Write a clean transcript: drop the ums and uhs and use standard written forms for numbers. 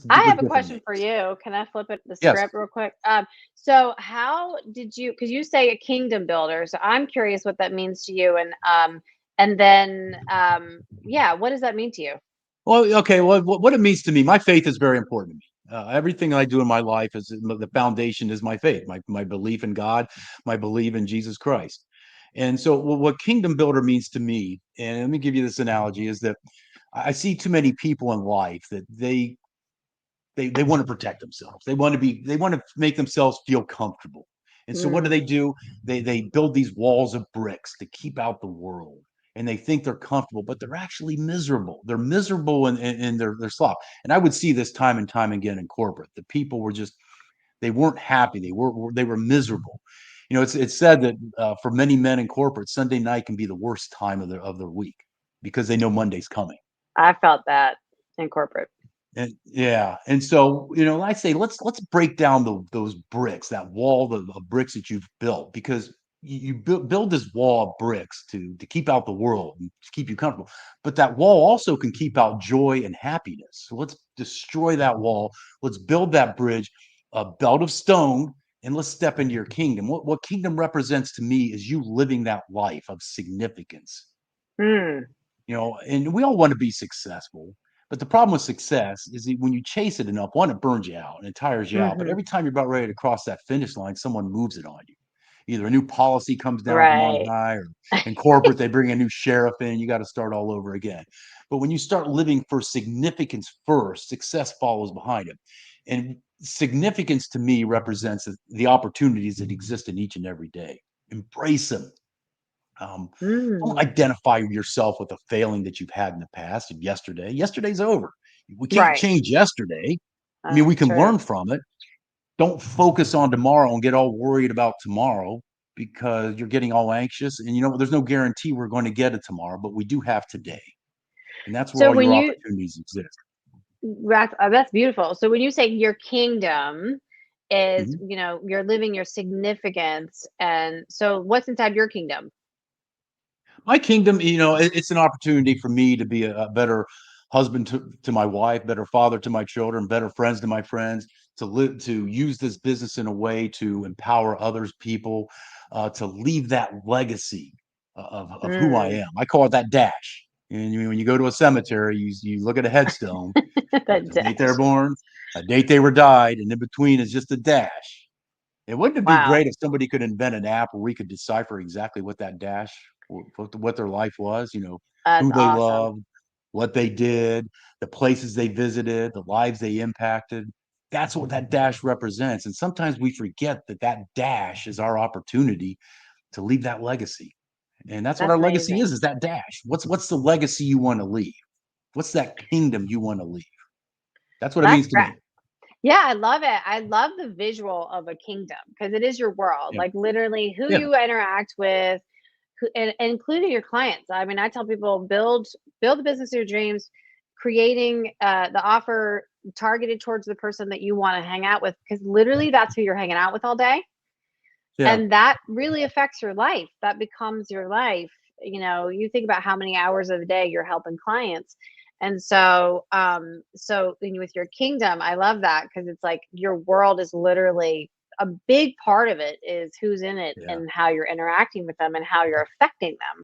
I with have a different question for names. you. Can I flip it the Yes. script real quick? So how did you, because you say a kingdom builder, so I'm curious what that means to you, and then yeah, what does that mean to you? Well, okay. Well, what it means to me, my faith is very important to me. Everything I do in my life is the foundation is my faith, my belief in God, my belief in Jesus Christ. And so, what kingdom builder means to me, and let me give you this analogy, is that I see too many people in life that they want to protect themselves. They want to make themselves feel comfortable. And so what Mm, do? They build these walls of bricks to keep out the world. And they think they're comfortable, but they're actually miserable. They're miserable in their slop. And I would see this time and time again in corporate. The people were just they weren't happy. They were miserable. It's said that for many men in corporate, Sunday night can be the worst time of their week because they know Monday's coming. I felt that in corporate. And yeah, and so I say let's break down those bricks, that wall of bricks that you've built, because you build this wall of bricks to keep out the world and to keep you comfortable. But that wall also can keep out joy and happiness. So let's destroy that wall. Let's build that bridge, a belt of stone, and let's step into your kingdom. What kingdom represents to me is you living that life of significance. Mm, And we all want to be successful. But the problem with success is that when you chase it enough, one, it burns you out and it tires you out. But hmm. every time you're about ready to cross that finish line, someone moves it on you. Either a new policy comes down from on Right. high, or in corporate, they bring a new sheriff in. You got to start all over again. But when you start living for significance first, success follows behind it. And significance to me represents the opportunities that exist in each and every day. Embrace them. Don't Mm, identify yourself with a failing that you've had in the past of yesterday. Yesterday's over. We can't right. change yesterday. I mean, we That's can true. learn from it. Don't focus on tomorrow and get all worried about tomorrow because you're getting all anxious. And there's no guarantee we're going to get it tomorrow, but we do have today. And that's where So all when your you opportunities exist. that's beautiful. So when you say your kingdom is, Mhm. you're living your significance, and so what's inside your kingdom? My kingdom, it's an opportunity for me to be a better husband to my wife, better father to my children, better friends to my friends, to use this business in a way to empower others, people, to leave that legacy of who I Mm, am. I call it that dash. And when you go to a cemetery, you look at a headstone, that the date they're dash. born, a date they were died, and in between is just a dash. And wouldn't it be Wow. great if somebody could invent an app where we could decipher exactly what that dash, what their life was, That's who they awesome. loved, what they did, the places they visited, the lives they impacted. That's what that dash represents. And sometimes we forget that that dash is our opportunity to leave that legacy. And that's what That's our legacy amazing. is that dash. What's the legacy you want to leave? What's that kingdom you want to leave? That's what it That's means to great. me. Yeah, I love it. I love the visual of a kingdom because it is your world. Yeah. Like literally who Yeah. you interact with, and including your clients. I mean, I tell people build the business of your dreams, creating the offer targeted towards the person that you want to hang out with, because literally that's who you're hanging out with all day, Yeah. and that really affects your life. That becomes your life. You think about how many hours of the day you're helping clients. And with your kingdom, I love that because it's like your world is literally a big part of it is who's in it Yeah. and how you're interacting with them and how you're affecting them.